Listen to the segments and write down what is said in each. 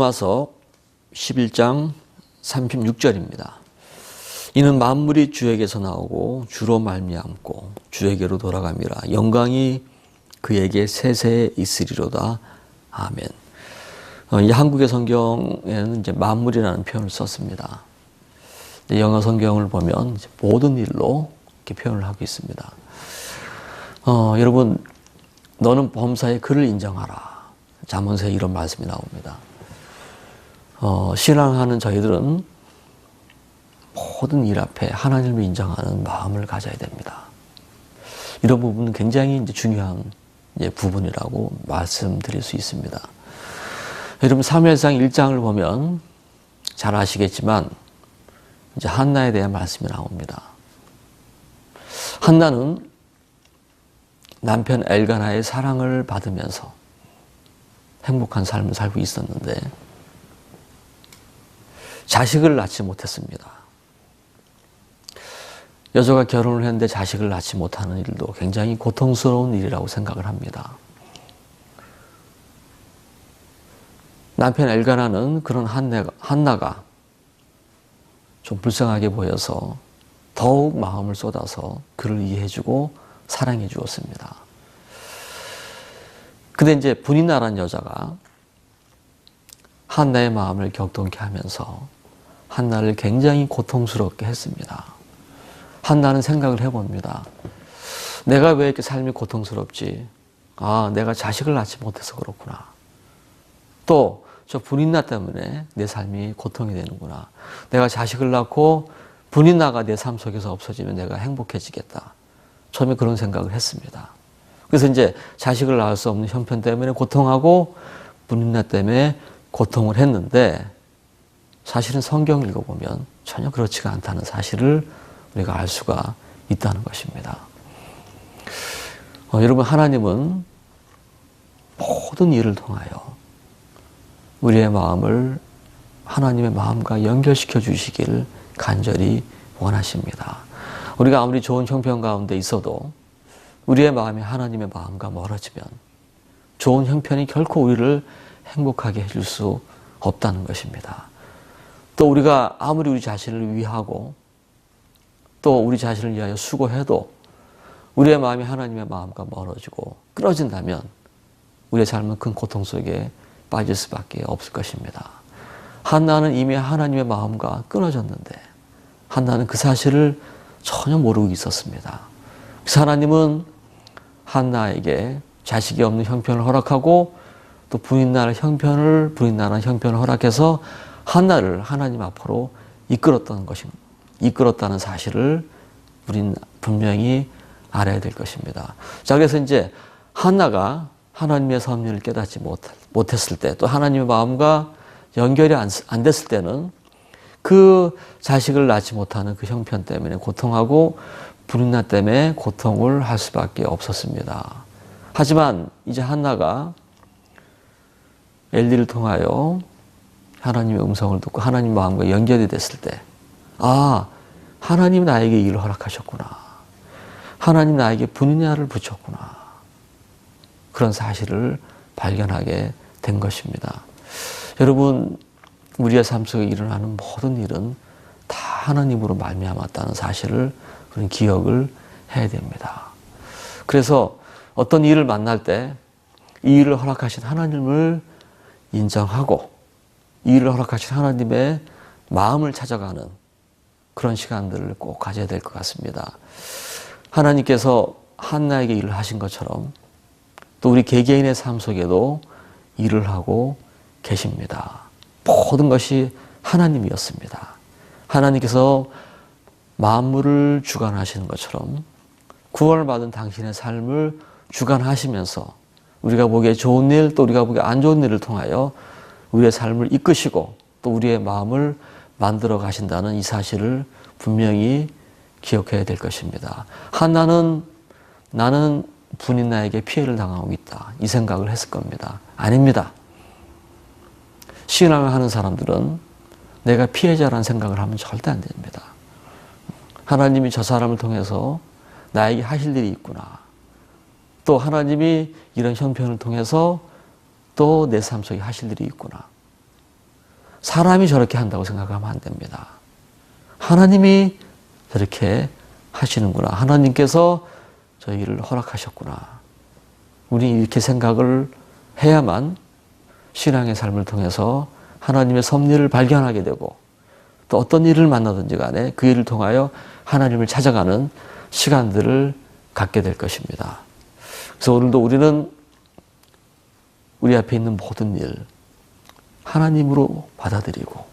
로마서 11장 36절입니다. 이는 만물이 주에게서 나오고 주로 말미암고 주에게로 돌아감이라. 영광이 그에게 세세에 있으리로다. 아멘. 이 한국의 성경에는 이제 만물이라는 표현을 썼습니다. 영어 성경을 보면 이제 모든 일로 이렇게 표현을 하고 있습니다. 여러분, 너는 범사에 그를 인정하라. 잠언서에 이런 말씀이 나옵니다. 신앙하는 저희들은 모든 일 앞에 하나님을 인정하는 마음을 가져야 됩니다. 이런 부분은 굉장히 이제 중요한 부분이라고 말씀드릴 수 있습니다. 여러분, 사무엘상 1장을 보면 잘 아시겠지만 이제 한나에 대한 말씀이 나옵니다. 한나는 남편 엘가나의 사랑을 받으면서 행복한 삶을 살고 있었는데 자식을 낳지 못했습니다. 여자가 결혼을 했는데 자식을 낳지 못하는 일도 굉장히 고통스러운 일이라고 생각을 합니다. 남편 엘가나는 그런 한나가 좀 불쌍하게 보여서 더욱 마음을 쏟아서 그를 이해해주고 사랑해 주었습니다. 근데 이제 분이나라는 여자가 한나의 마음을 격동케 하면서 한나를 굉장히 고통스럽게 했습니다. 한나는 생각을 해봅니다. 내가 왜 이렇게 삶이 고통스럽지? 내가 자식을 낳지 못해서 그렇구나. 또 저 분인나 때문에 내 삶이 고통이 되는구나. 내가 자식을 낳고 분인나가 내 삶 속에서 없어지면 내가 행복해지겠다. 처음에 그런 생각을 했습니다. 그래서 이제 자식을 낳을 수 없는 형편 때문에 고통하고 분인나 때문에 고통을 했는데 사실은 성경을 읽어보면 전혀 그렇지가 않다는 사실을 우리가 알 수가 있다는 것입니다. 여러분, 하나님은 모든 일을 통하여 우리의 마음을 하나님의 마음과 연결시켜 주시기를 간절히 원하십니다. 우리가 아무리 좋은 형편 가운데 있어도 우리의 마음이 하나님의 마음과 멀어지면 좋은 형편이 결코 우리를 행복하게 해줄 수 없다는 것입니다. 또 우리가 아무리 우리 자신을 위하고 또 우리 자신을 위하여 수고해도 우리의 마음이 하나님의 마음과 멀어지고 끊어진다면 우리의 삶은 큰 고통 속에 빠질 수밖에 없을 것입니다. 한나는 이미 하나님의 마음과 끊어졌는데 한나는 그 사실을 전혀 모르고 있었습니다. 그래서 하나님은 한나에게 자식이 없는 형편을 허락하고 또 부인나라는 형편을 허락해서 한나를 하나님 앞으로 이끌었다는 사실을 우린 분명히 알아야 될 것입니다. 자, 그래서 이제 한나가 하나님의 섭리를 깨닫지 못했을 때, 또 하나님의 마음과 연결이 안 됐을 때는 그 자식을 낳지 못하는 그 형편 때문에 고통하고 불임나 때문에 고통을 할 수밖에 없었습니다. 하지만 이제 한나가 엘리를 통하여 하나님의 음성을 듣고 하나님 마음과 연결이 됐을 때, 하나님 나에게 일을 허락하셨구나. 하나님 나에게 분야를 붙였구나. 그런 사실을 발견하게 된 것입니다. 여러분, 우리의 삶 속에 일어나는 모든 일은 다 하나님으로 말미암았다는 사실을 우리는 기억을 해야 됩니다. 그래서 어떤 일을 만날 때 이 일을 허락하신 하나님을 인정하고 이 일을 허락하신 하나님의 마음을 찾아가는 그런 시간들을 꼭 가져야 될 것 같습니다. 하나님께서 한나에게 일을 하신 것처럼 또 우리 개개인의 삶 속에도 일을 하고 계십니다. 모든 것이 하나님이었습니다. 하나님께서 만물을 주관하시는 것처럼 구원을 받은 당신의 삶을 주관하시면서 우리가 보기에 좋은 일, 또 우리가 보기에 안 좋은 일을 통하여 우리의 삶을 이끄시고 또 우리의 마음을 만들어 가신다는 이 사실을 분명히 기억해야 될 것입니다. 한나는 나는 분인나에게 피해를 당하고 있다, 이 생각을 했을 겁니다. 아닙니다. 신앙을 하는 사람들은 내가 피해자라는 생각을 하면 절대 안 됩니다. 하나님이 저 사람을 통해서 나에게 하실 일이 있구나. 또 하나님이 이런 형편을 통해서 또 내 삶 속에 하실 일이 있구나. 사람이 저렇게 한다고 생각하면 안 됩니다. 하나님이 저렇게 하시는구나. 하나님께서 저희를 허락하셨구나. 우리 이렇게 생각을 해야만 신앙의 삶을 통해서 하나님의 섭리를 발견하게 되고 또 어떤 일을 만나든지 간에 그 일을 통하여 하나님을 찾아가는 시간들을 갖게 될 것입니다. 그래서 오늘도 우리는 우리 앞에 있는 모든 일 하나님으로 받아들이고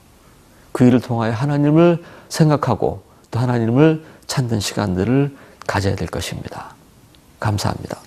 그 일을 통하여 하나님을 생각하고 또 하나님을 찾는 시간들을 가져야 될 것입니다. 감사합니다.